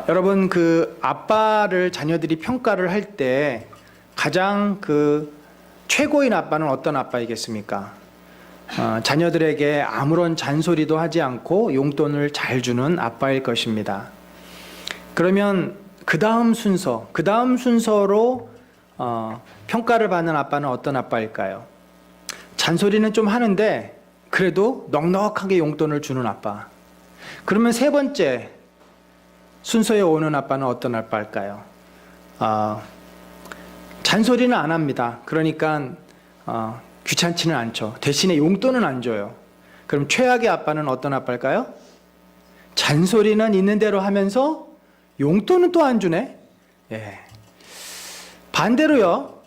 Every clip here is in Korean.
여러분, 그 아빠를 자녀들이 평가를 할 때 가장 그 최고인 아빠는 어떤 아빠이겠습니까? 자녀들에게 아무런 잔소리도 하지 않고 용돈을 잘 주는 아빠일 것입니다. 그러면 그 다음 순서로 평가를 받는 아빠는 어떤 아빠일까요? 잔소리는 좀 하는데 그래도 넉넉하게 용돈을 주는 아빠. 그러면 세 번째 순서에 오는 아빠는 어떤 아빠일까요? 잔소리는 안 합니다. 그러니까 귀찮지는 않죠. 대신에 용돈은 안 줘요. 그럼 최악의 아빠는 어떤 아빠일까요? 잔소리는 있는 대로 하면서 용돈은 또 안 주네. 예. 반대로요.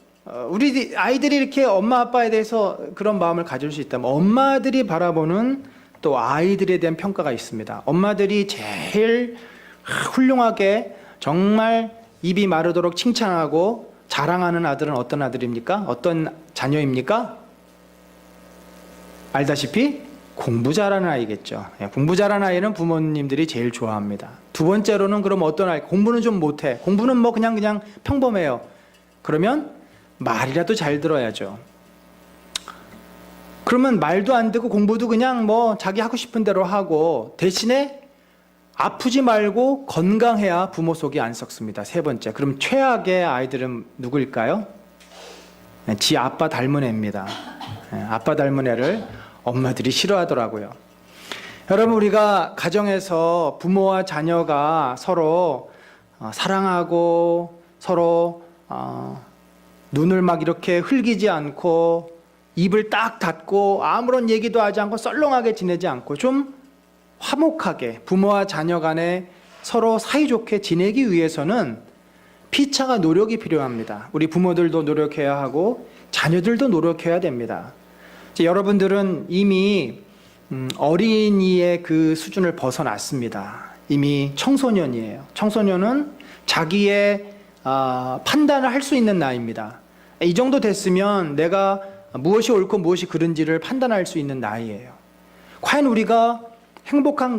우리 아이들이 이렇게 엄마 아빠에 대해서 그런 마음을 가질 수 있다면 엄마들이 바라보는 또 아이들에 대한 평가가 있습니다. 엄마들이 제일 훌륭하게 정말 입이 마르도록 칭찬하고 자랑하는 아들은 어떤 아들입니까? 어떤 자녀입니까? 알다시피 공부 잘하는 아이겠죠. 공부 잘하는 아이는 부모님들이 제일 좋아합니다. 두 번째로는 그럼 어떤 아이? 공부는 좀 못해. 공부는 뭐 그냥 평범해요. 그러면 말이라도 잘 들어야죠. 그러면 말도 안 듣고 공부도 그냥 뭐 자기 하고 싶은 대로 하고 대신에 아프지 말고 건강해야 부모 속이 안 썩습니다. 세 번째. 그럼 최악의 아이들은 누구일까요? 지 아빠 닮은 애입니다. 아빠 닮은 애를 엄마들이 싫어하더라고요. 여러분, 우리가 가정에서 부모와 자녀가 서로 사랑하고 서로 눈을 막 이렇게 흘기지 않고 입을 딱 닫고 아무런 얘기도 하지 않고 썰렁하게 지내지 않고 좀 화목하게 부모와 자녀 간에 서로 사이좋게 지내기 위해서는 피차가 노력이 필요합니다. 우리 부모들도 노력해야 하고 자녀들도 노력해야 됩니다. 여러분들은 이미 어린이의 그 수준을 벗어났습니다. 이미 청소년이에요. 청소년은 자기의 판단을 할 수 있는 나이입니다. 이 정도 됐으면 내가 무엇이 옳고 무엇이 그른지를 판단할 수 있는 나이예요. 과연 우리가 행복한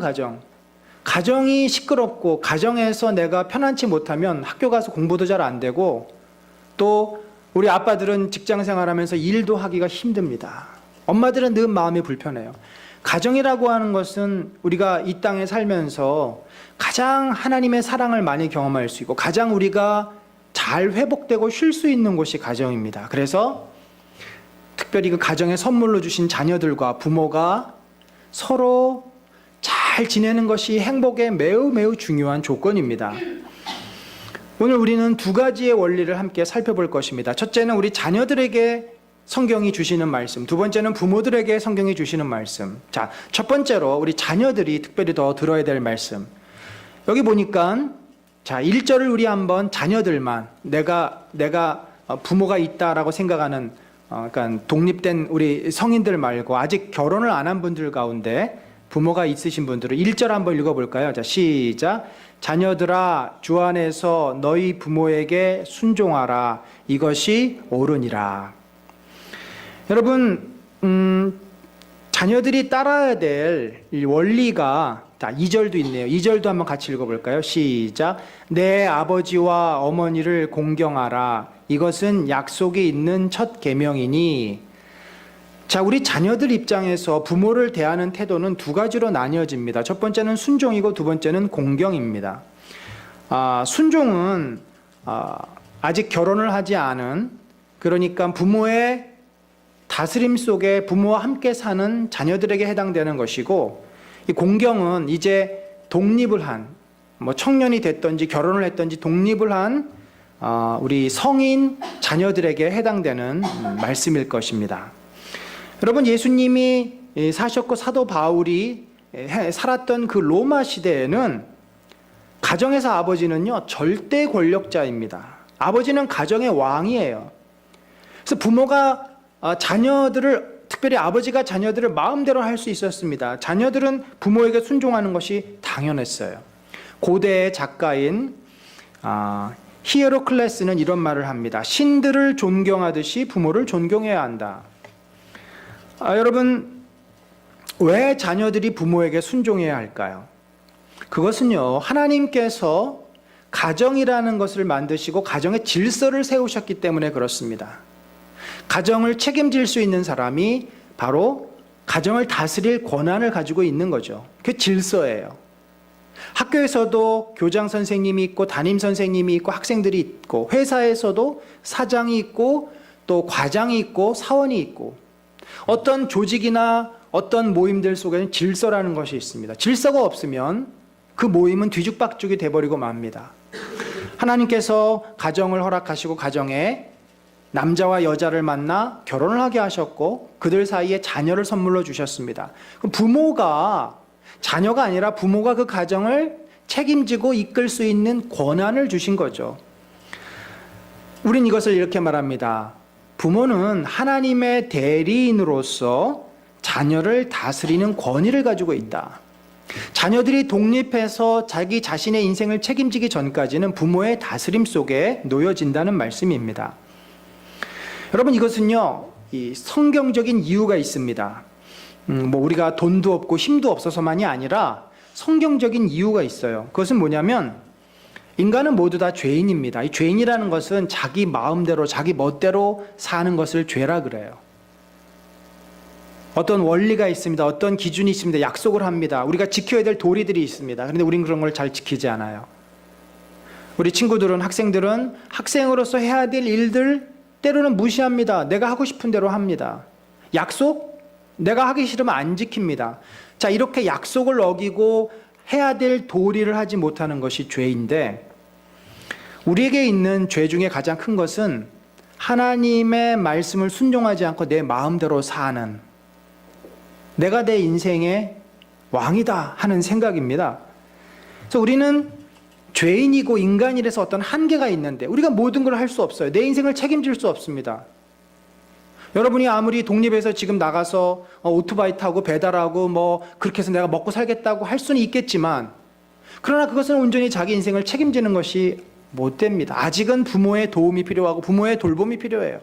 가정이 시끄럽고 가정에서 내가 편안치 못하면 학교 가서 공부도 잘 안 되고 또 우리 아빠들은 직장 생활하면서 일도 하기가 힘듭니다. 엄마들은 늘 마음이 불편해요. 가정이라고 하는 것은 우리가 이 땅에 살면서 가장 하나님의 사랑을 많이 경험할 수 있고 가장 우리가 잘 회복되고 쉴 수 있는 곳이 가정입니다. 그래서 특별히 그 가정에 선물로 주신 자녀들과 부모가 서로 잘 지내는 것이 행복에 매우 중요한 조건입니다. 오늘 우리는 두 가지의 원리를 함께 살펴볼 것입니다. 첫째는 우리 자녀들에게 성경이 주시는 말씀, 두 번째는 부모들에게 성경이 주시는 말씀. 자, 첫 번째로 우리 자녀들이 특별히 더 들어야 될 말씀. 여기 보니까 자, 1절을 우리 한번 자녀들만 내가 부모가 있다라고 생각하는 그러니까 독립된 우리 성인들 말고 아직 결혼을 안 한 분들 가운데 부모가 있으신 분들은 1절 한번 읽어볼까요? 자, 시작. 자녀들아, 주 안에서 너희 부모에게 순종하라. 이것이 옳으니라. 여러분, 자녀들이 따라야 될 원리가 2절도 있네요. 2절도 한번 같이 읽어볼까요? 시작. 내 아버지와 어머니를 공경하라. 이것은 약속이 있는 첫 계명이니. 자, 우리 자녀들 입장에서 부모를 대하는 태도는 두 가지로 나뉘어집니다. 첫 번째는 순종이고 두 번째는 공경입니다. 순종은 아직 결혼을 하지 않은, 그러니까 부모의 다스림 속에 부모와 함께 사는 자녀들에게 해당되는 것이고, 이 공경은 이제 독립을 한, 청년이 됐든지 결혼을 했든지 독립을 한 우리 성인 자녀들에게 해당되는 말씀일 것입니다. 여러분, 예수님이 사셨고 사도 바울이 살았던 그 로마 시대에는 가정에서 아버지는요 절대 권력자입니다. 아버지는 가정의 왕이에요. 그래서 부모가 자녀들을, 특별히 아버지가 자녀들을 마음대로 할 수 있었습니다. 자녀들은 부모에게 순종하는 것이 당연했어요. 고대의 작가인 히에로클레스는 이런 말을 합니다. 신들을 존경하듯이 부모를 존경해야 한다. 여러분, 왜 자녀들이 부모에게 순종해야 할까요? 그것은요, 하나님께서 가정이라는 것을 만드시고 가정의 질서를 세우셨기 때문에 그렇습니다. 가정을 책임질 수 있는 사람이 바로 가정을 다스릴 권한을 가지고 있는 거죠. 그게 질서예요. 학교에서도 교장 선생님이 있고 담임 선생님이 있고 학생들이 있고, 회사에서도 사장이 있고 또 과장이 있고 사원이 있고, 어떤 조직이나 어떤 모임들 속에는 질서라는 것이 있습니다. 질서가 없으면 그 모임은 뒤죽박죽이 돼버리고 맙니다. 하나님께서 가정을 허락하시고 가정에 남자와 여자를 만나 결혼을 하게 하셨고 그들 사이에 자녀를 선물로 주셨습니다. 그럼 부모가, 자녀가 아니라 부모가 그 가정을 책임지고 이끌 수 있는 권한을 주신 거죠. 우린 이것을 이렇게 말합니다. 부모는 하나님의 대리인으로서 자녀를 다스리는 권위를 가지고 있다. 자녀들이 독립해서 자기 자신의 인생을 책임지기 전까지는 부모의 다스림 속에 놓여진다는 말씀입니다. 여러분, 이것은요, 이 성경적인 이유가 있습니다. 우리가 돈도 없고 힘도 없어서만이 아니라 성경적인 이유가 있어요. 그것은 뭐냐면, 인간은 모두 다 죄인입니다. 이 죄인이라는 것은 자기 마음대로, 자기 멋대로 사는 것을 죄라 그래요. 어떤 원리가 있습니다. 어떤 기준이 있습니다. 약속을 합니다. 우리가 지켜야 될 도리들이 있습니다. 그런데 우린 그런 걸 잘 지키지 않아요. 우리 친구들은, 학생들은 학생으로서 해야 될 일들 때로는 무시합니다. 내가 하고 싶은 대로 합니다. 약속? 내가 하기 싫으면 안 지킵니다. 자, 이렇게 약속을 어기고 해야 될 도리를 하지 못하는 것이 죄인데, 우리에게 있는 죄 중에 가장 큰 것은 하나님의 말씀을 순종하지 않고 내 마음대로 사는, 내가 내 인생의 왕이다 하는 생각입니다. 그래서 우리는 죄인이고 인간이라서 어떤 한계가 있는데 우리가 모든 걸 할 수 없어요. 내 인생을 책임질 수 없습니다. 여러분이 아무리 독립해서 지금 나가서 오토바이 타고 배달하고 그렇게 해서 내가 먹고 살겠다고 할 수는 있겠지만, 그러나 그것은 온전히 자기 인생을 책임지는 것이 못 됩니다. 아직은 부모의 도움이 필요하고 부모의 돌봄이 필요해요.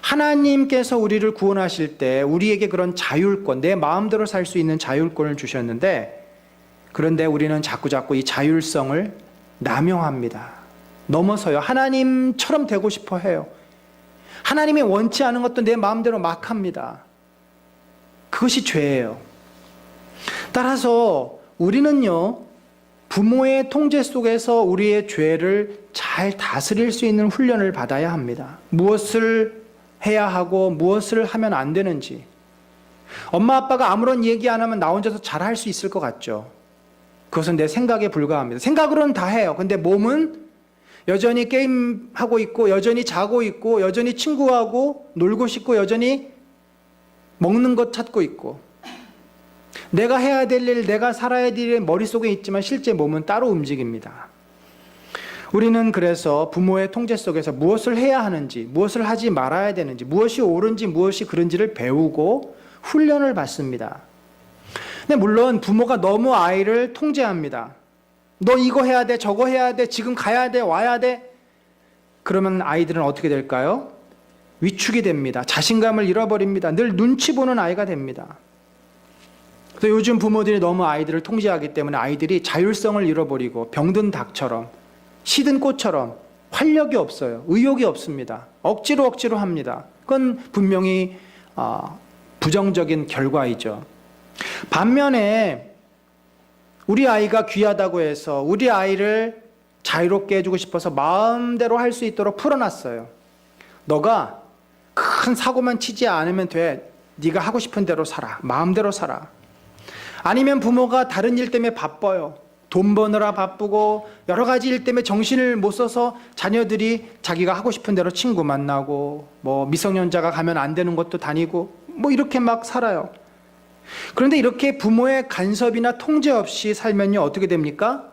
하나님께서 우리를 구원하실 때 우리에게 그런 자율권, 내 마음대로 살 수 있는 자율권을 주셨는데, 그런데 우리는 자꾸자꾸 이 자율성을 남용합니다. 넘어서요. 하나님처럼 되고 싶어 해요. 하나님이 원치 않은 것도 내 마음대로 막 합니다. 그것이 죄예요. 따라서 우리는요, 부모의 통제 속에서 우리의 죄를 잘 다스릴 수 있는 훈련을 받아야 합니다. 무엇을 해야 하고 무엇을 하면 안 되는지. 엄마 아빠가 아무런 얘기 안 하면 나 혼자서 잘 할 수 있을 것 같죠. 그것은 내 생각에 불과합니다. 생각으로는 다 해요. 근데 몸은 여전히 게임하고 있고, 여전히 자고 있고, 여전히 친구하고 놀고 싶고, 여전히 먹는 것 찾고 있고, 내가 해야 될 일, 내가 살아야 될 일 머릿속에 있지만 실제 몸은 따로 움직입니다. 우리는 그래서 부모의 통제 속에서 무엇을 해야 하는지, 무엇을 하지 말아야 되는지, 무엇이 옳은지 무엇이 그른지를 배우고 훈련을 받습니다. 근데 물론 부모가 너무 아이를 통제합니다. 너 이거 해야 돼, 저거 해야 돼, 지금 가야 돼, 와야 돼. 그러면 아이들은 어떻게 될까요? 위축이 됩니다. 자신감을 잃어버립니다. 늘 눈치 보는 아이가 됩니다. 그래서 요즘 부모들이 너무 아이들을 통제하기 때문에 아이들이 자율성을 잃어버리고 병든 닭처럼, 시든 꽃처럼 활력이 없어요. 의욕이 없습니다. 억지로 합니다. 그건 분명히 부정적인 결과이죠. 반면에 우리 아이가 귀하다고 해서 우리 아이를 자유롭게 해주고 싶어서 마음대로 할 수 있도록 풀어놨어요. 너가 큰 사고만 치지 않으면 돼. 네가 하고 싶은 대로 살아. 마음대로 살아. 아니면 부모가 다른 일 때문에 바빠요. 돈 버느라 바쁘고 여러 가지 일 때문에 정신을 못 써서 자녀들이 자기가 하고 싶은 대로 친구 만나고 미성년자가 가면 안 되는 곳도 다니고 이렇게 막 살아요. 그런데 이렇게 부모의 간섭이나 통제 없이 살면요, 어떻게 됩니까?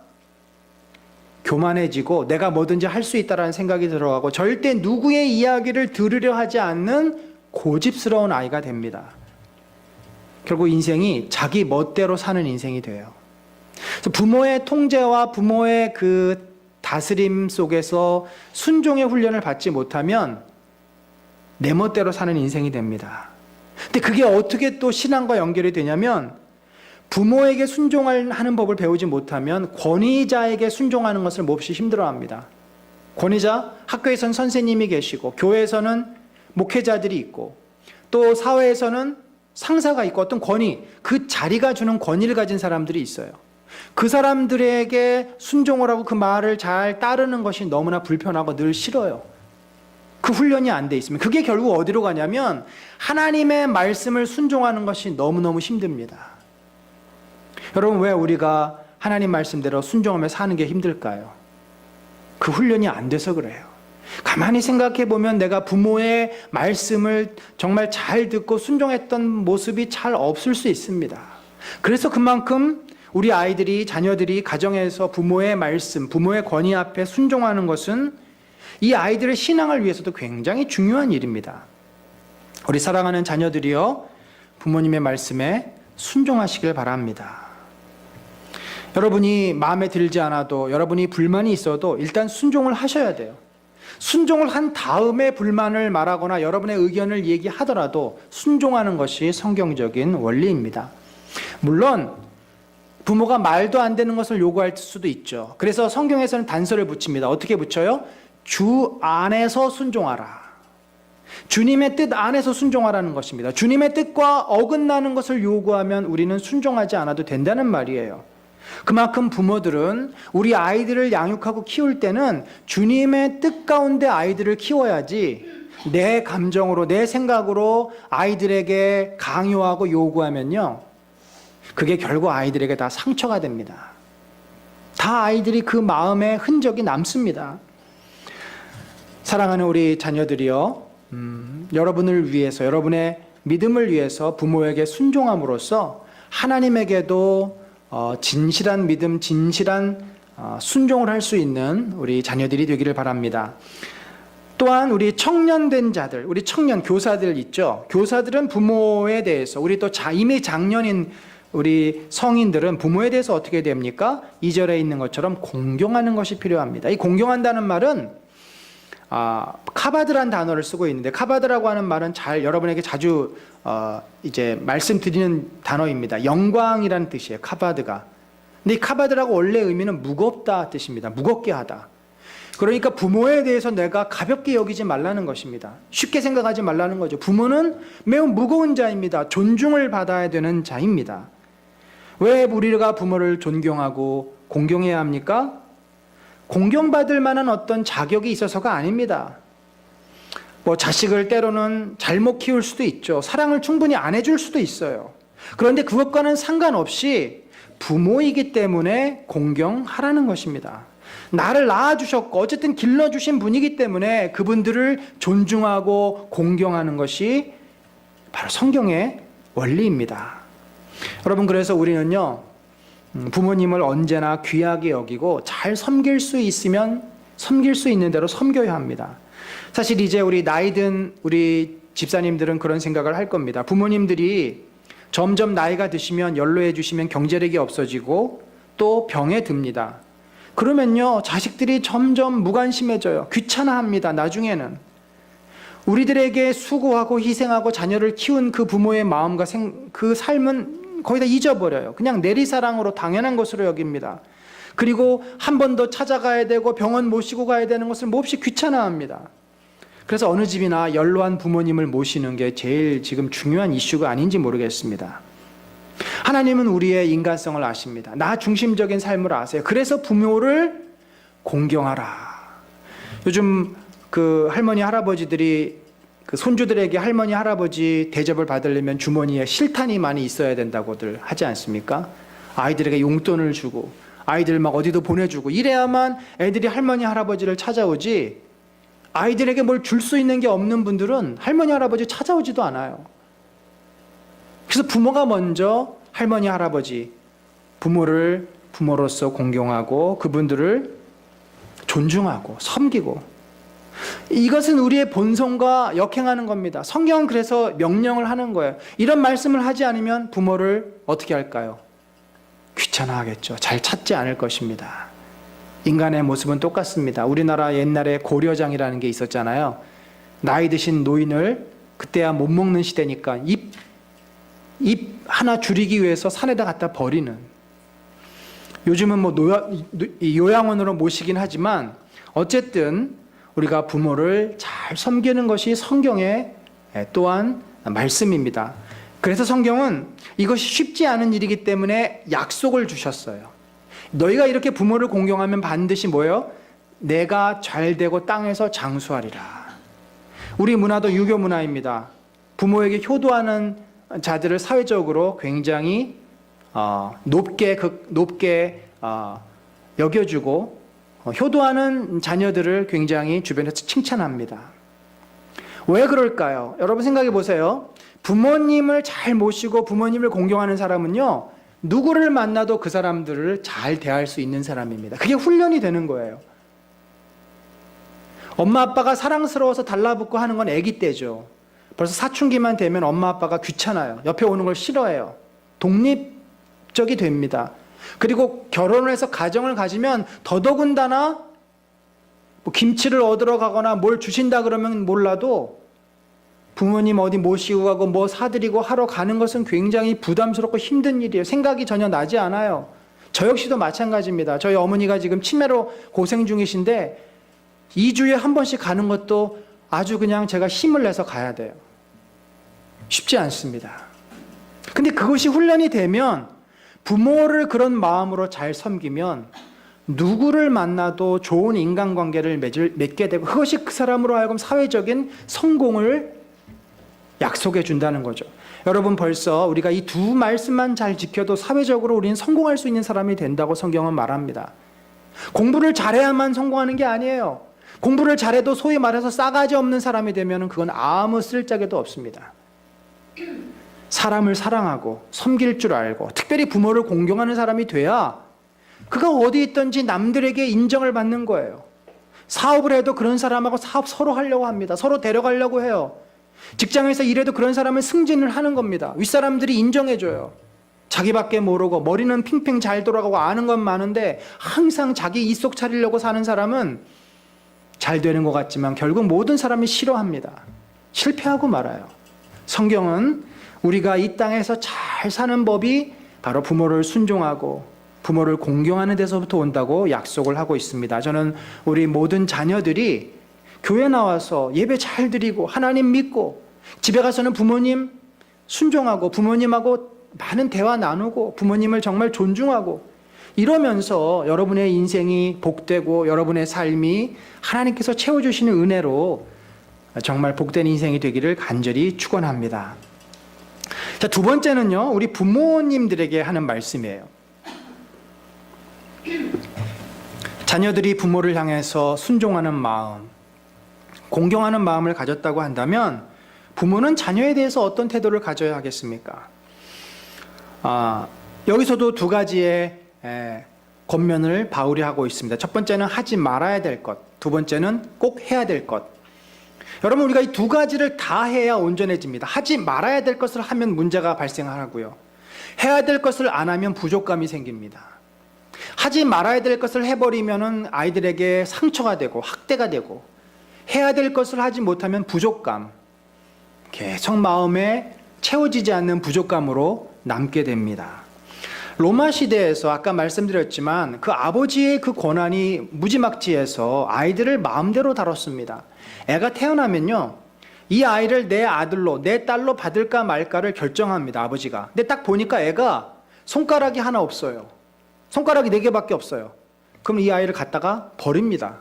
교만해지고 내가 뭐든지 할 수 있다는 생각이 들어가고 절대 누구의 이야기를 들으려 하지 않는 고집스러운 아이가 됩니다. 결국 인생이 자기 멋대로 사는 인생이 돼요. 그래서 부모의 통제와 부모의 그 다스림 속에서 순종의 훈련을 받지 못하면 내 멋대로 사는 인생이 됩니다. 근데 그게 어떻게 또 신앙과 연결이 되냐면, 부모에게 순종하는 법을 배우지 못하면 권위자에게 순종하는 것을 몹시 힘들어합니다. 권위자, 학교에서는 선생님이 계시고 교회에서는 목회자들이 있고 또 사회에서는 상사가 있고 어떤 권위, 그 자리가 주는 권위를 가진 사람들이 있어요. 그 사람들에게 순종을 하고 그 말을 잘 따르는 것이 너무나 불편하고 늘 싫어요. 그 훈련이 안 돼 있으면 그게 결국 어디로 가냐면 하나님의 말씀을 순종하는 것이 너무너무 힘듭니다. 여러분, 왜 우리가 하나님 말씀대로 순종하며 사는 게 힘들까요? 그 훈련이 안 돼서 그래요. 가만히 생각해 보면 내가 부모의 말씀을 정말 잘 듣고 순종했던 모습이 잘 없을 수 있습니다. 그래서 그만큼 우리 아이들이, 자녀들이 가정에서 부모의 말씀, 부모의 권위 앞에 순종하는 것은 이 아이들의 신앙을 위해서도 굉장히 중요한 일입니다. 우리 사랑하는 자녀들이여, 부모님의 말씀에 순종하시길 바랍니다. 여러분이 마음에 들지 않아도, 여러분이 불만이 있어도 일단 순종을 하셔야 돼요. 순종을 한 다음에 불만을 말하거나 여러분의 의견을 얘기하더라도 순종하는 것이 성경적인 원리입니다. 물론 부모가 말도 안 되는 것을 요구할 수도 있죠. 그래서 성경에서는 단서를 붙입니다. 어떻게 붙여요? 주 안에서 순종하라. 주님의 뜻 안에서 순종하라는 것입니다. 주님의 뜻과 어긋나는 것을 요구하면 우리는 순종하지 않아도 된다는 말이에요. 그만큼 부모들은 우리 아이들을 양육하고 키울 때는 주님의 뜻 가운데 아이들을 키워야지 내 감정으로, 내 생각으로 아이들에게 강요하고 요구하면요, 그게 결국 아이들에게 다 상처가 됩니다. 다 아이들이 그 마음에 흔적이 남습니다. 사랑하는 우리 자녀들이여, 여러분을 위해서, 여러분의 믿음을 위해서 부모에게 순종함으로써 하나님에게도 진실한 믿음, 진실한 순종을 할 수 있는 우리 자녀들이 되기를 바랍니다. 또한 우리 청년된 자들, 우리 청년 교사들 있죠. 교사들은 부모에 대해서, 우리 또 이미 장년인 우리 성인들은 부모에 대해서 어떻게 됩니까? 2절에 있는 것처럼 공경하는 것이 필요합니다. 이 공경한다는 말은 카바드란 단어를 쓰고 있는데, 카바드라고 하는 말은 잘 여러분에게 자주 이제 말씀드리는 단어입니다. 영광이라는 뜻이에요, 카바드가. 근데 이 카바드라고 원래 의미는 무겁다 뜻입니다. 무겁게 하다. 그러니까 부모에 대해서 내가 가볍게 여기지 말라는 것입니다. 쉽게 생각하지 말라는 거죠. 부모는 매우 무거운 자입니다. 존중을 받아야 되는 자입니다. 왜 우리가 부모를 존경하고 공경해야 합니까? 공경받을 만한 어떤 자격이 있어서가 아닙니다. 자식을 때로는 잘못 키울 수도 있죠. 사랑을 충분히 안 해줄 수도 있어요. 그런데 그것과는 상관없이 부모이기 때문에 공경하라는 것입니다. 나를 낳아주셨고 어쨌든 길러주신 분이기 때문에 그분들을 존중하고 공경하는 것이 바로 성경의 원리입니다. 여러분, 그래서 우리는요, 부모님을 언제나 귀하게 여기고 잘 섬길 수 있으면 섬길 수 있는 대로 섬겨야 합니다. 사실 이제 우리 나이든 우리 집사님들은 그런 생각을 할 겁니다. 부모님들이 점점 나이가 드시면, 연로해 주시면 경제력이 없어지고 또 병에 듭니다. 그러면요, 자식들이 점점 무관심해져요. 귀찮아합니다. 나중에는 우리들에게 수고하고 희생하고 자녀를 키운 그 부모의 마음과 그 삶은 거의 다 잊어버려요. 그냥 내리사랑으로 당연한 것으로 여깁니다. 그리고 한 번 더 찾아가야 되고 병원 모시고 가야 되는 것을 몹시 귀찮아합니다. 그래서 어느 집이나 연로한 부모님을 모시는 게 제일 지금 중요한 이슈가 아닌지 모르겠습니다. 하나님은 우리의 인간성을 아십니다. 나 중심적인 삶을 아세요. 그래서 부모를 공경하라. 요즘 그 할머니 할아버지들이 그 손주들에게 할머니 할아버지 대접을 받으려면 주머니에 실탄이 많이 있어야 된다고들 하지 않습니까? 아이들에게 용돈을 주고 아이들 막 어디도 보내주고 이래야만 애들이 할머니 할아버지를 찾아오지, 아이들에게 뭘 줄 수 있는 게 없는 분들은 할머니 할아버지 찾아오지도 않아요. 그래서 부모가 먼저 할머니 할아버지, 부모를 부모로서 공경하고 그분들을 존중하고 섬기고, 이것은 우리의 본성과 역행하는 겁니다. 성경은 그래서 명령을 하는 거예요. 이런 말씀을 하지 않으면 부모를 어떻게 할까요? 귀찮아하겠죠. 잘 찾지 않을 것입니다. 인간의 모습은 똑같습니다. 우리나라 옛날에 고려장이라는 게 있었잖아요. 나이 드신 노인을, 그때야 못 먹는 시대니까 잎 하나 줄이기 위해서 산에다 갖다 버리는, 요즘은 뭐 요양원으로 모시긴 하지만 어쨌든 우리가 부모를 잘 섬기는 것이 성경의 또한 말씀입니다. 그래서 성경은 이것이 쉽지 않은 일이기 때문에 약속을 주셨어요. 너희가 이렇게 부모를 공경하면 반드시 뭐예요? 내가 잘되고 땅에서 장수하리라. 우리 문화도 유교 문화입니다. 부모에게 효도하는 자들을 사회적으로 굉장히 높게 여겨주고 효도하는 자녀들을 굉장히 주변에서 칭찬합니다. 왜 그럴까요? 여러분 생각해 보세요. 부모님을 잘 모시고 부모님을 공경하는 사람은요, 누구를 만나도 그 사람들을 잘 대할 수 있는 사람입니다. 그게 훈련이 되는 거예요. 엄마 아빠가 사랑스러워서 달라붙고 하는 건 아기 때죠. 벌써 사춘기만 되면 엄마 아빠가 귀찮아요. 옆에 오는 걸 싫어해요. 독립적이 됩니다. 그리고 결혼을 해서 가정을 가지면 더더군다나 뭐 김치를 얻으러 가거나 뭘 주신다 그러면 몰라도 부모님 어디 모시고 가고 뭐 사드리고 하러 가는 것은 굉장히 부담스럽고 힘든 일이에요. 생각이 전혀 나지 않아요. 저 역시도 마찬가지입니다. 저희 어머니가 지금 치매로 고생 중이신데 2주에 한 번씩 가는 것도 아주 그냥 제가 힘을 내서 가야 돼요. 쉽지 않습니다. 근데 그것이 훈련이 되면, 부모를 그런 마음으로 잘 섬기면 누구를 만나도 좋은 인간관계를 맺게 되고, 그것이 그 사람으로 하여금 사회적인 성공을 약속해 준다는 거죠. 여러분, 벌써 우리가 이 두 말씀만 잘 지켜도 사회적으로 우리는 성공할 수 있는 사람이 된다고 성경은 말합니다. 공부를 잘해야만 성공하는 게 아니에요. 공부를 잘해도 소위 말해서 싸가지 없는 사람이 되면 그건 아무 쓸데기도 없습니다. 사람을 사랑하고 섬길 줄 알고 특별히 부모를 공경하는 사람이 돼야 그가 어디 있든지 남들에게 인정을 받는 거예요. 사업을 해도 그런 사람하고 사업 서로 하려고 합니다. 서로 데려가려고 해요. 직장에서 일해도 그런 사람은 승진을 하는 겁니다. 윗사람들이 인정해줘요. 자기밖에 모르고 머리는 핑핑 잘 돌아가고 아는 건 많은데 항상 자기 이속 차리려고 사는 사람은 잘 되는 것 같지만 결국 모든 사람이 싫어합니다. 실패하고 말아요. 성경은 우리가 이 땅에서 잘 사는 법이 바로 부모를 순종하고 부모를 공경하는 데서부터 온다고 약속을 하고 있습니다. 저는 우리 모든 자녀들이 교회 나와서 예배 잘 드리고 하나님 믿고 집에 가서는 부모님 순종하고 부모님하고 많은 대화 나누고 부모님을 정말 존중하고 이러면서 여러분의 인생이 복되고 여러분의 삶이 하나님께서 채워주시는 은혜로 정말 복된 인생이 되기를 간절히 축원합니다. 자, 두 번째는요, 우리 부모님들에게 하는 말씀이에요. 자녀들이 부모를 향해서 순종하는 마음, 공경하는 마음을 가졌다고 한다면 부모는 자녀에 대해서 어떤 태도를 가져야 하겠습니까? 여기서도 두 가지의 권면을 바울이 하고 있습니다. 첫 번째는 하지 말아야 될 것, 두 번째는 꼭 해야 될 것. 여러분, 우리가 이 두 가지를 다 해야 온전해집니다. 하지 말아야 될 것을 하면 문제가 발생하고요. 해야 될 것을 안 하면 부족감이 생깁니다. 하지 말아야 될 것을 해버리면 아이들에게 상처가 되고 학대가 되고, 해야 될 것을 하지 못하면 부족감, 계속 마음에 채워지지 않는 부족감으로 남게 됩니다. 로마 시대에서 아까 말씀드렸지만 그 아버지의 그 권한이 무지막지해서 아이들을 마음대로 다뤘습니다. 애가 태어나면요, 이 아이를 내 아들로 내 딸로 받을까 말까를 결정합니다, 아버지가. 근데 딱 보니까 애가 손가락이 하나 없어요. 손가락이 4개밖에 없어요. 그럼 이 아이를 갖다가 버립니다.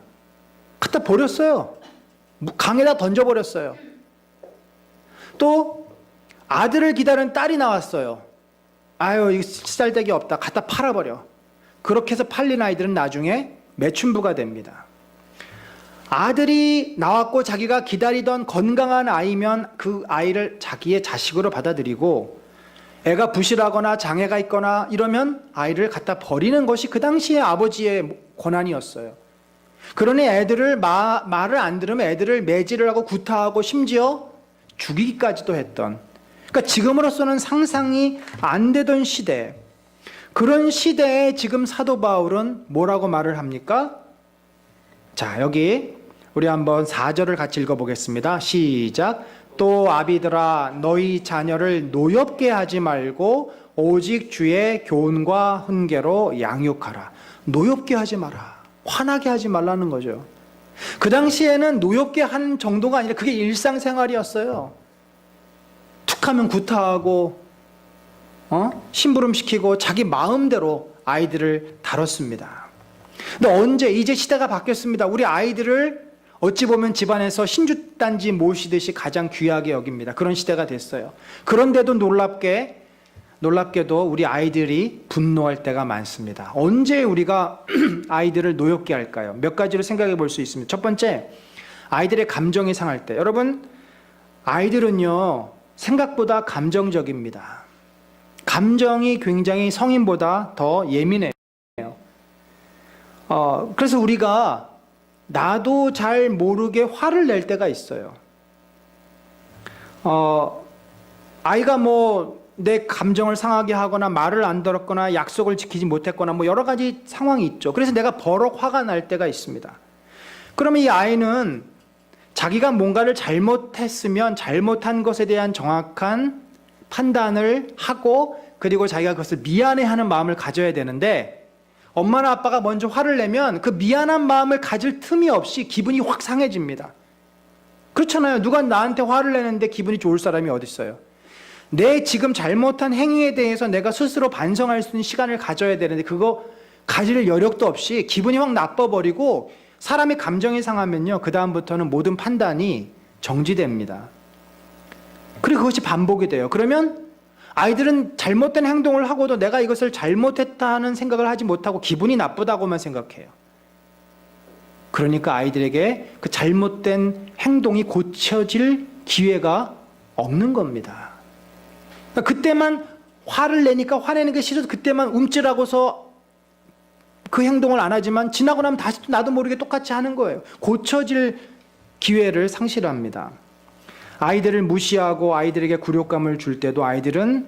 갖다 버렸어요. 강에다 던져버렸어요. 또 아들을 기다리는 딸이 나왔어요. 아유, 이거 쓸데기 없다. 갖다 팔아버려. 그렇게 해서 팔린 아이들은 나중에 매춘부가 됩니다. 아들이 나왔고 자기가 기다리던 건강한 아이면 그 아이를 자기의 자식으로 받아들이고, 애가 부실하거나 장애가 있거나 이러면 아이를 갖다 버리는 것이 그 당시의 아버지의 권한이었어요. 그러니 애들을 말을 안 들으면 애들을 매질을 하고 구타하고 심지어 죽이기까지도 했던, 그러니까 지금으로서는 상상이 안 되던 시대, 그런 시대에 지금 사도 바울은 뭐라고 말을 합니까? 자, 여기 우리 한번 4절을 같이 읽어보겠습니다. 시작. 또 아비들아 너희 자녀를 노엽게 하지 말고 오직 주의 교훈과 훈계로 양육하라. 노엽게 하지 마라. 화나게 하지 말라는 거죠. 그 당시에는 노엽게 하는 정도가 아니라 그게 일상생활이었어요. 툭하면 구타하고 심부름시키고 자기 마음대로 아이들을 다뤘습니다. 근데 언제 이제 시대가 바뀌었습니다. 우리 아이들을 어찌 보면 집안에서 신주단지 모시듯이 가장 귀하게 여깁니다. 그런 시대가 됐어요. 그런데도 놀랍게도 우리 아이들이 분노할 때가 많습니다. 언제 우리가 아이들을 노엽게 할까요? 몇 가지로 생각해 볼 수 있습니다. 첫 번째, 아이들의 감정이 상할 때. 여러분, 아이들은요, 생각보다 감정적입니다. 감정이 굉장히 성인보다 더 예민해요. 그래서 우리가 나도 잘 모르게 화를 낼 때가 있어요. 아이가 내 감정을 상하게 하거나 말을 안 들었거나 약속을 지키지 못했거나 여러 가지 상황이 있죠. 그래서 내가 버럭 화가 날 때가 있습니다. 그러면 이 아이는 자기가 뭔가를 잘못했으면 잘못한 것에 대한 정확한 판단을 하고 그리고 자기가 그것을 미안해하는 마음을 가져야 되는데 엄마나 아빠가 먼저 화를 내면 그 미안한 마음을 가질 틈이 없이 기분이 확 상해집니다. 그렇잖아요. 누가 나한테 화를 내는데 기분이 좋을 사람이 어디 있어요? 내 지금 잘못한 행위에 대해서 내가 스스로 반성할 수 있는 시간을 가져야 되는데 그거 가질 여력도 없이 기분이 확 나빠버리고 사람의 감정이 상하면요, 그 다음부터는 모든 판단이 정지됩니다. 그리고 그것이 반복이 돼요. 그러면 아이들은 잘못된 행동을 하고도 내가 이것을 잘못했다는 생각을 하지 못하고 기분이 나쁘다고만 생각해요. 그러니까 아이들에게 그 잘못된 행동이 고쳐질 기회가 없는 겁니다. 그러니까 그때만 화를 내니까 화내는 게 싫어서 그때만 움찔하고서 그 행동을 안 하지만 지나고 나면 다시 나도 모르게 똑같이 하는 거예요. 고쳐질 기회를 상실합니다. 아이들을 무시하고 아이들에게 굴욕감을 줄 때도 아이들은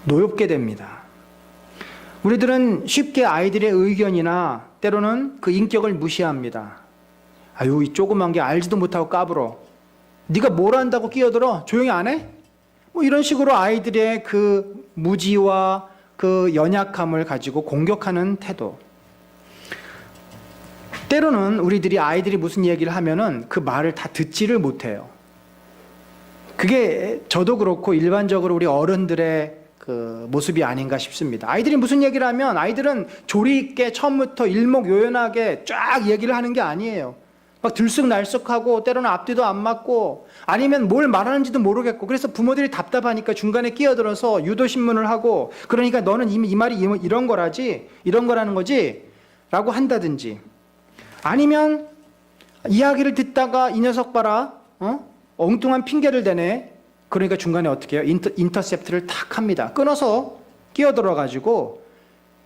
노엽게 됩니다. 우리들은 쉽게 아이들의 의견이나 때로는 그 인격을 무시합니다. 아유, 이 조그만 게 알지도 못하고 까불어. 네가 뭘 안다고 끼어들어? 조용히 안 해? 이런 식으로 아이들의 그 무지와 그 연약함을 가지고 공격하는 태도. 때로는 우리들이 아이들이 무슨 얘기를 하면은 그 말을 다 듣지를 못해요. 그게 저도 그렇고 일반적으로 우리 어른들의 그 모습이 아닌가 싶습니다. 아이들이 무슨 얘기를 하면 아이들은 조리 있게 처음부터 일목요연하게 쫙 얘기를 하는 게 아니에요. 막 들쑥날쑥하고 때로는 앞뒤도 안 맞고 아니면 뭘 말하는지도 모르겠고 그래서 부모들이 답답하니까 중간에 끼어들어서 유도신문을 하고 그러니까 너는 이미 이 말이 이런 거라지 이런 거라는 거지 라고 한다든지 아니면 이야기를 듣다가 이 녀석 봐라 엉뚱한 핑계를 대네. 그러니까 중간에 어떻게 해요? 인터셉트를 탁 합니다. 끊어서 끼어들어 가지고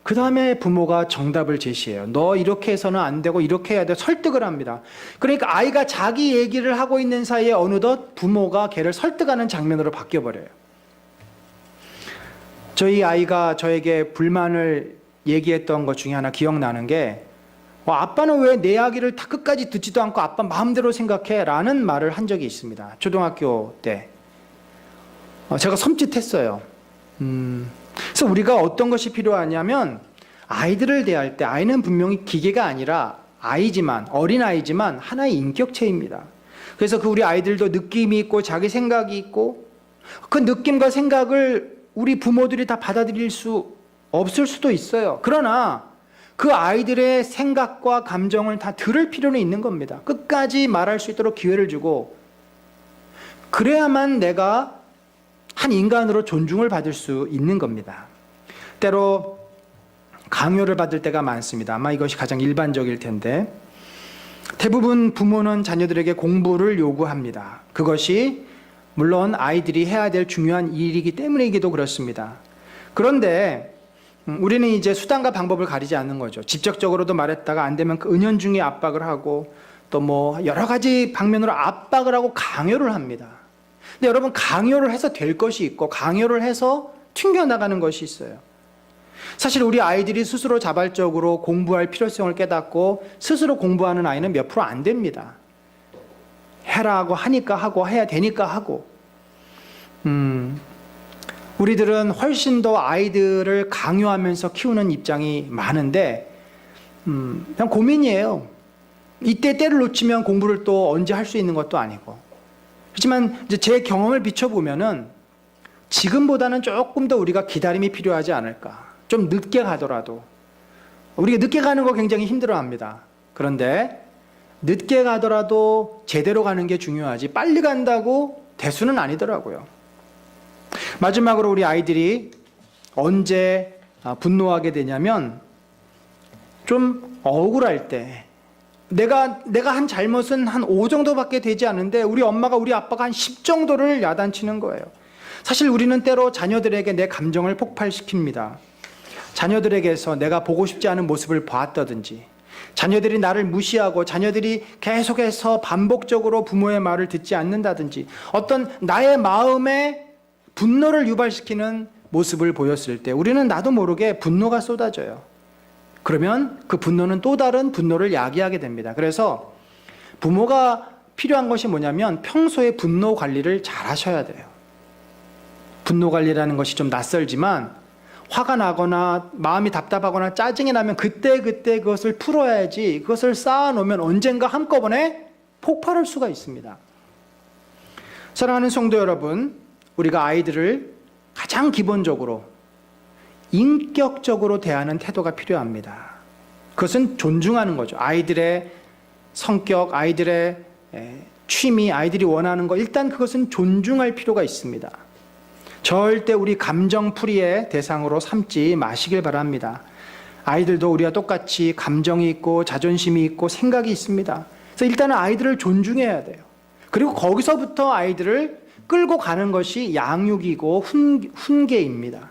그 다음에 부모가 정답을 제시해요. 너 이렇게 해서는 안 되고 이렇게 해야 돼. 설득을 합니다. 그러니까 아이가 자기 얘기를 하고 있는 사이에 어느덧 부모가 걔를 설득하는 장면으로 바뀌어버려요. 저희 아이가 저에게 불만을 얘기했던 것 중에 하나 기억나는 게 아빠는 왜 내 이야기를 다 끝까지 듣지도 않고 아빠 마음대로 생각해? 라는 말을 한 적이 있습니다. 초등학교 때. 제가 섬찟했어요. 그래서 우리가 어떤 것이 필요하냐면 아이들을 대할 때 아이는 분명히 기계가 아니라 아이지만 어린아이지만 하나의 인격체입니다. 그래서 그 우리 아이들도 느낌이 있고 자기 생각이 있고 그 느낌과 생각을 우리 부모들이 다 받아들일 수 없을 수도 있어요. 그러나 그 아이들의 생각과 감정을 다 들을 필요는 있는 겁니다. 끝까지 말할 수 있도록 기회를 주고 그래야만 내가 한 인간으로 존중을 받을 수 있는 겁니다. 때로 강요를 받을 때가 많습니다. 아마 이것이 가장 일반적일 텐데 대부분 부모는 자녀들에게 공부를 요구합니다. 그것이 물론 아이들이 해야 될 중요한 일이기 때문이기도 그렇습니다. 그런데 우리는 이제 수단과 방법을 가리지 않는 거죠. 직접적으로도 말했다가 안 되면 그 은연중에 압박을 하고 또 여러 가지 방면으로 압박을 하고 강요를 합니다. 근데 여러분 강요를 해서 될 것이 있고 강요를 해서 튕겨나가는 것이 있어요. 사실 우리 아이들이 스스로 자발적으로 공부할 필요성을 깨닫고 스스로 공부하는 아이는 몇 프로 안 됩니다. 해라고 하니까 하고, 해야 되니까 하고. 우리들은 훨씬 더 아이들을 강요하면서 키우는 입장이 많은데, 그냥 고민이에요. 이때 때를 놓치면 공부를 또 언제 할 수 있는 것도 아니고. 하지만 이제 제 경험을 비춰보면은 지금보다는 조금 더 우리가 기다림이 필요하지 않을까. 좀 늦게 가더라도. 우리가 늦게 가는 거 굉장히 힘들어합니다. 그런데 늦게 가더라도 제대로 가는 게 중요하지 빨리 간다고 대수는 아니더라고요. 마지막으로 우리 아이들이 언제 분노하게 되냐면 좀 억울할 때, 내가 한 잘못은 한 5 정도밖에 되지 않은데 우리 엄마가 우리 아빠가 한 10 정도를 야단치는 거예요. 사실 우리는 때로 자녀들에게 내 감정을 폭발시킵니다. 자녀들에게서 내가 보고 싶지 않은 모습을 봤다든지, 자녀들이 나를 무시하고 자녀들이 계속해서 반복적으로 부모의 말을 듣지 않는다든지, 어떤 나의 마음에 분노를 유발시키는 모습을 보였을 때 우리는 나도 모르게 분노가 쏟아져요. 그러면 그 분노는 또 다른 분노를 야기하게 됩니다. 그래서 부모가 필요한 것이 뭐냐면 평소에 분노 관리를 잘 하셔야 돼요. 분노 관리라는 것이 좀 낯설지만 화가 나거나 마음이 답답하거나 짜증이 나면 그때 그것을 풀어야지, 그것을 쌓아놓으면 언젠가 한꺼번에 폭발할 수가 있습니다. 사랑하는 성도 여러분, 우리가 아이들을 가장 기본적으로 인격적으로 대하는 태도가 필요합니다. 그것은 존중하는 거죠. 아이들의 성격, 아이들의 취미, 아이들이 원하는 것, 일단 그것은 존중할 필요가 있습니다. 절대 우리 감정풀이의 대상으로 삼지 마시길 바랍니다. 아이들도 우리와 똑같이 감정이 있고 자존심이 있고 생각이 있습니다. 그래서 일단은 아이들을 존중해야 돼요. 그리고 거기서부터 아이들을 끌고 가는 것이 양육이고 훈계입니다.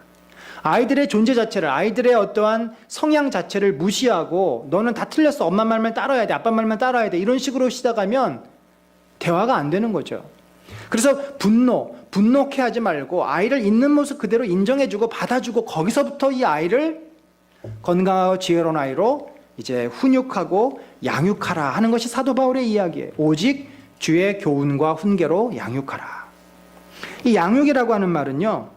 아이들의 존재 자체를, 아이들의 어떠한 성향 자체를 무시하고 너는 다 틀렸어, 엄마 말만 따라야 돼, 아빠 말만 따라야 돼, 이런 식으로 시작하면 대화가 안 되는 거죠. 그래서 분노케 하지 말고 아이를 있는 모습 그대로 인정해주고 받아주고, 거기서부터 이 아이를 건강하고 지혜로운 아이로 이제 훈육하고 양육하라 하는 것이 사도 바울의 이야기예요. 오직 주의 교훈과 훈계로 양육하라. 이 양육이라고 하는 말은요,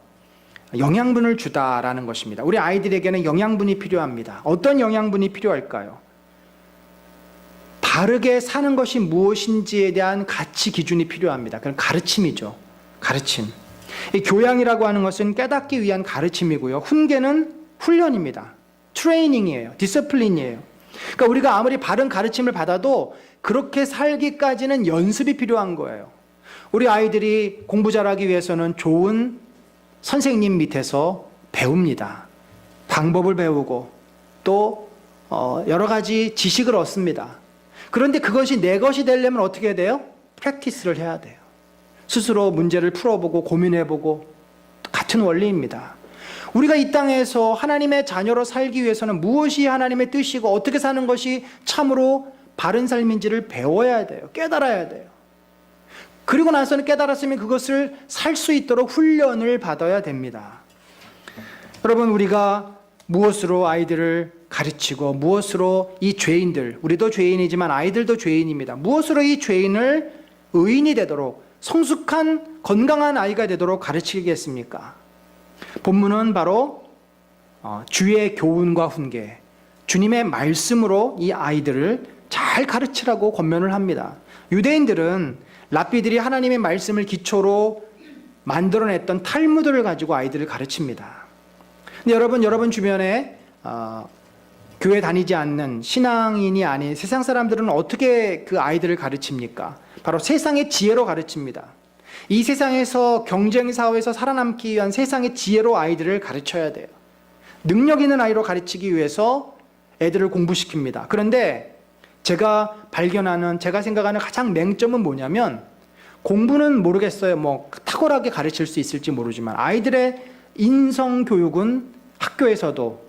영양분을 주다라는 것입니다. 우리 아이들에게는 영양분이 필요합니다. 어떤 영양분이 필요할까요? 바르게 사는 것이 무엇인지에 대한 가치 기준이 필요합니다. 그건 가르침이죠. 가르침. 이 교양이라고 하는 것은 깨닫기 위한 가르침이고요. 훈계는 훈련입니다. 트레이닝이에요. 디스플린이에요. 그러니까 우리가 아무리 바른 가르침을 받아도 그렇게 살기까지는 연습이 필요한 거예요. 우리 아이들이 공부 잘하기 위해서는 좋은 선생님 밑에서 배웁니다. 방법을 배우고 또 여러 가지 지식을 얻습니다. 그런데 그것이 내 것이 되려면 어떻게 해야 돼요? 프랙티스를 해야 돼요. 스스로 문제를 풀어보고 고민해보고, 같은 원리입니다. 우리가 이 땅에서 하나님의 자녀로 살기 위해서는 무엇이 하나님의 뜻이고 어떻게 사는 것이 참으로 바른 삶인지를 배워야 돼요. 깨달아야 돼요. 그리고 나서는 깨달았으면 그것을 살 수 있도록 훈련을 받아야 됩니다. 여러분, 우리가 무엇으로 아이들을 가르치고 무엇으로 이 죄인들, 우리도 죄인이지만 아이들도 죄인입니다. 무엇으로 이 죄인을 의인이 되도록, 성숙한 건강한 아이가 되도록 가르치겠습니까? 본문은 바로 주의 교훈과 훈계, 주님의 말씀으로 이 아이들을 잘 가르치라고 권면을 합니다. 유대인들은 랍비들이 하나님의 말씀을 기초로 만들어냈던 탈무드를 가지고 아이들을 가르칩니다. 근데 여러분 주변에 교회 다니지 않는 신앙인이 아닌 세상 사람들은 어떻게 그 아이들을 가르칩니까? 바로 세상의 지혜로 가르칩니다. 이 세상에서 경쟁 사회에서 살아남기 위한 세상의 지혜로 아이들을 가르쳐야 돼요. 능력 있는 아이로 가르치기 위해서 애들을 공부시킵니다. 그런데 제가 발견하는, 제가 생각하는 가장 맹점은 뭐냐면, 공부는 모르겠어요. 뭐 탁월하게 가르칠 수 있을지 모르지만 아이들의 인성 교육은 학교에서도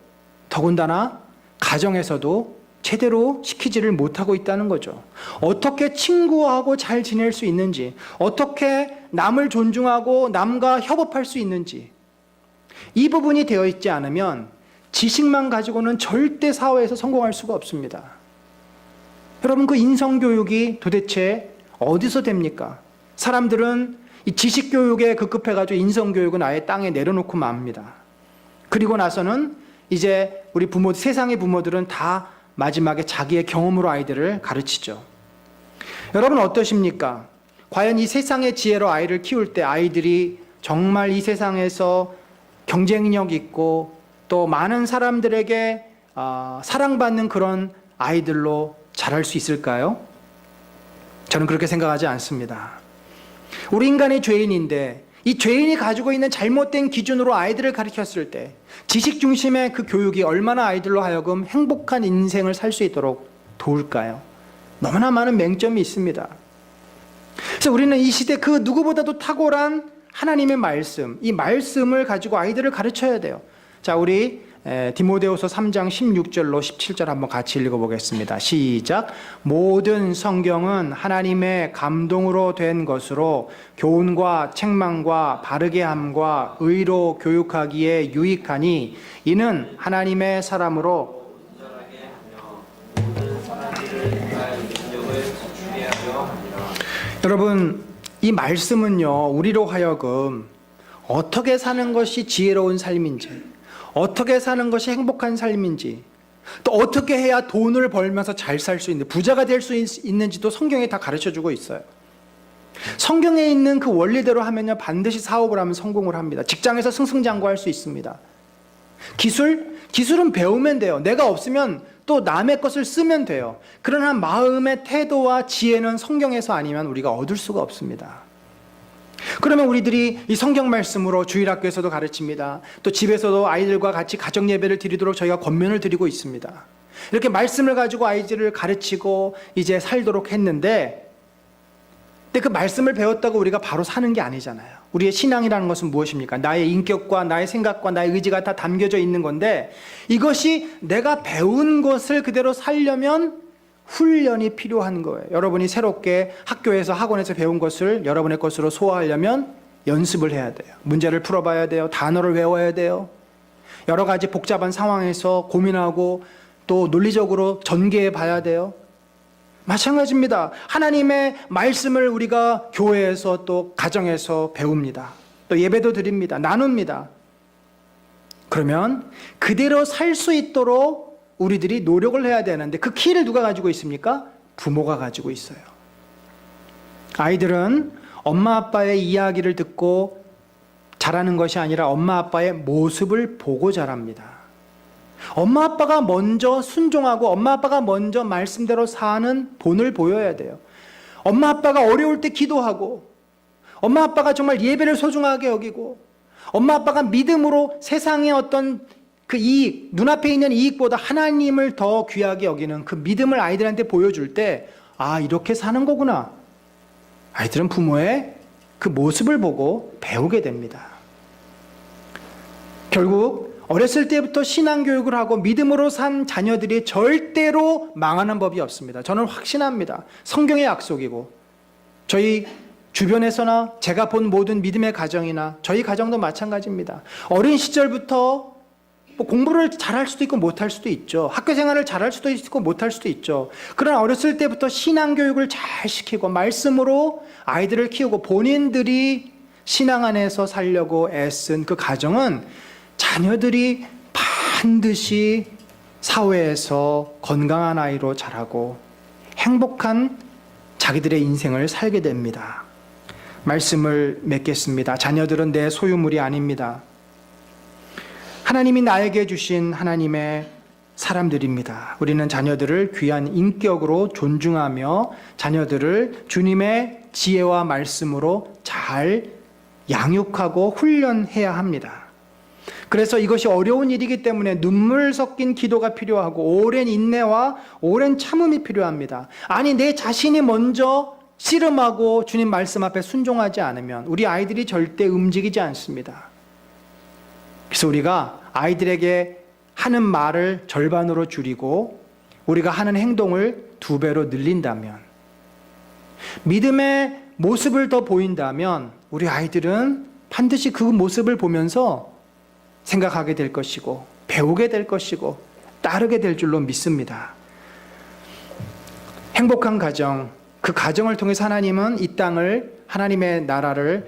더군다나 가정에서도 제대로 시키지를 못하고 있다는 거죠. 어떻게 친구하고 잘 지낼 수 있는지, 어떻게 남을 존중하고 남과 협업할 수 있는지, 이 부분이 되어 있지 않으면 지식만 가지고는 절대 사회에서 성공할 수가 없습니다. 여러분, 그 인성교육이 도대체 어디서 됩니까? 사람들은 이 지식교육에 급급해가지고 인성교육은 아예 땅에 내려놓고 맙니다. 그리고 나서는 이제 우리 세상의 부모들은 다 마지막에 자기의 경험으로 아이들을 가르치죠. 여러분 어떠십니까? 과연 이 세상의 지혜로 아이를 키울 때 아이들이 정말 이 세상에서 경쟁력 있고 또 많은 사람들에게 사랑받는 그런 아이들로 자랄 수 있을까요? 저는 그렇게 생각하지 않습니다. 우리 인간이 죄인인데 이 죄인이 가지고 있는 잘못된 기준으로 아이들을 가르쳤을 때 지식 중심의 그 교육이 얼마나 아이들로 하여금 행복한 인생을 살 수 있도록 도울까요? 너무나 많은 맹점이 있습니다. 그래서 우리는 이 시대 그 누구보다도 탁월한 하나님의 말씀, 이 말씀을 가지고 아이들을 가르쳐야 돼요. 자, 우리 디모데후서 3장 16절로 17절 한번 같이 읽어보겠습니다. 시작. 모든 성경은 하나님의 감동으로 된 것으로 교훈과 책망과 바르게 함과 의로 교육하기에 유익하니 이는 하나님의 사람으로 여러분, 이 말씀은요, 우리로 하여금 어떻게 사는 것이 지혜로운 삶인지, 어떻게 사는 것이 행복한 삶인지, 또 어떻게 해야 돈을 벌면서 잘 살 수 있는, 부자가 될 수 있는지도 성경에 다 가르쳐주고 있어요. 성경에 있는 그 원리대로 하면요, 반드시 사업을 하면 성공을 합니다. 직장에서 승승장구할 수 있습니다. 기술은 배우면 돼요. 내가 없으면 또 남의 것을 쓰면 돼요. 그러나 마음의 태도와 지혜는 성경에서 아니면 우리가 얻을 수가 없습니다. 그러면 우리들이 이 성경 말씀으로 주일학교에서도 가르칩니다. 또 집에서도 아이들과 같이 가정 예배를 드리도록 저희가 권면을 드리고 있습니다. 이렇게 말씀을 가지고 아이들을 가르치고 이제 살도록 했는데, 근데 그 말씀을 배웠다고 우리가 바로 사는 게 아니잖아요. 우리의 신앙이라는 것은 무엇입니까? 나의 인격과 나의 생각과 나의 의지가 다 담겨져 있는 건데, 이것이 내가 배운 것을 그대로 살려면 훈련이 필요한 거예요. 여러분이 새롭게 학교에서 학원에서 배운 것을 여러분의 것으로 소화하려면 연습을 해야 돼요. 문제를 풀어봐야 돼요. 단어를 외워야 돼요. 여러 가지 복잡한 상황에서 고민하고 또 논리적으로 전개해 봐야 돼요. 마찬가지입니다. 하나님의 말씀을 우리가 교회에서 또 가정에서 배웁니다. 또 예배도 드립니다. 나눕니다. 그러면 그대로 살 수 있도록 우리들이 노력을 해야 되는데 그 키를 누가 가지고 있습니까? 부모가 가지고 있어요. 아이들은 엄마 아빠의 이야기를 듣고 자라는 것이 아니라 엄마 아빠의 모습을 보고 자랍니다. 엄마 아빠가 먼저 순종하고 엄마 아빠가 먼저 말씀대로 사는 본을 보여야 돼요. 엄마 아빠가 어려울 때 기도하고 엄마 아빠가 정말 예배를 소중하게 여기고 엄마 아빠가 믿음으로 세상의 어떤 그 이익, 눈앞에 있는 이익보다 하나님을 더 귀하게 여기는 그 믿음을 아이들한테 보여줄 때, 아, 이렇게 사는 거구나. 아이들은 부모의 그 모습을 보고 배우게 됩니다. 결국 어렸을 때부터 신앙교육을 하고 믿음으로 산 자녀들이 절대로 망하는 법이 없습니다. 저는 확신합니다. 성경의 약속이고 저희 주변에서나 제가 본 모든 믿음의 가정이나 저희 가정도 마찬가지입니다. 어린 시절부터 뭐 공부를 잘할 수도 있고 못할 수도 있죠. 학교 생활을 잘할 수도 있고 못할 수도 있죠. 그러나 어렸을 때부터 신앙교육을 잘 시키고 말씀으로 아이들을 키우고 본인들이 신앙 안에서 살려고 애쓴 그 가정은 자녀들이 반드시 사회에서 건강한 아이로 자라고 행복한 자기들의 인생을 살게 됩니다. 말씀을 맺겠습니다. 자녀들은 내 소유물이 아닙니다. 하나님이 나에게 주신 하나님의 사람들입니다. 우리는 자녀들을 귀한 인격으로 존중하며 자녀들을 주님의 지혜와 말씀으로 잘 양육하고 훈련해야 합니다. 그래서 이것이 어려운 일이기 때문에 눈물 섞인 기도가 필요하고 오랜 인내와 오랜 참음이 필요합니다. 아니, 내 자신이 먼저 씨름하고 주님 말씀 앞에 순종하지 않으면 우리 아이들이 절대 움직이지 않습니다. 그래서 우리가 아이들에게 하는 말을 절반으로 줄이고 우리가 하는 행동을 2배로 늘린다면, 믿음의 모습을 더 보인다면 우리 아이들은 반드시 그 모습을 보면서 생각하게 될 것이고 배우게 될 것이고 따르게 될 줄로 믿습니다. 행복한 가정, 그 가정을 통해서 하나님은 이 땅을, 하나님의 나라를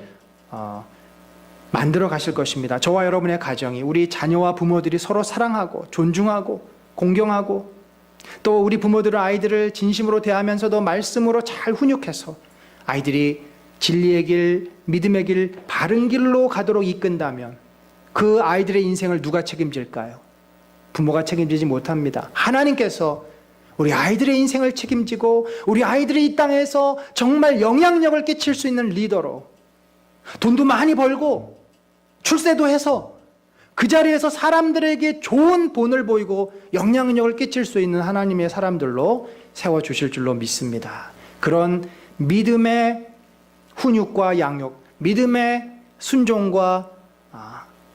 만들어 가실 것입니다. 저와 여러분의 가정이, 우리 자녀와 부모들이 서로 사랑하고 존중하고 공경하고, 또 우리 부모들은 아이들을 진심으로 대하면서도 말씀으로 잘 훈육해서 아이들이 진리의 길, 믿음의 길, 바른 길로 가도록 이끈다면 그 아이들의 인생을 누가 책임질까요? 부모가 책임지지 못합니다. 하나님께서 우리 아이들의 인생을 책임지고 우리 아이들이 이 땅에서 정말 영향력을 끼칠 수 있는 리더로, 돈도 많이 벌고 출세도 해서 그 자리에서 사람들에게 좋은 본을 보이고 영향력을 끼칠 수 있는 하나님의 사람들로 세워주실 줄로 믿습니다. 그런 믿음의 훈육과 양육, 믿음의 순종과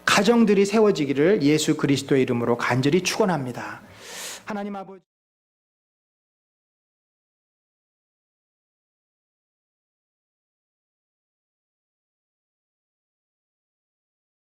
가정들이 세워지기를 예수 그리스도의 이름으로 간절히 축원합니다. 하나님 아버지.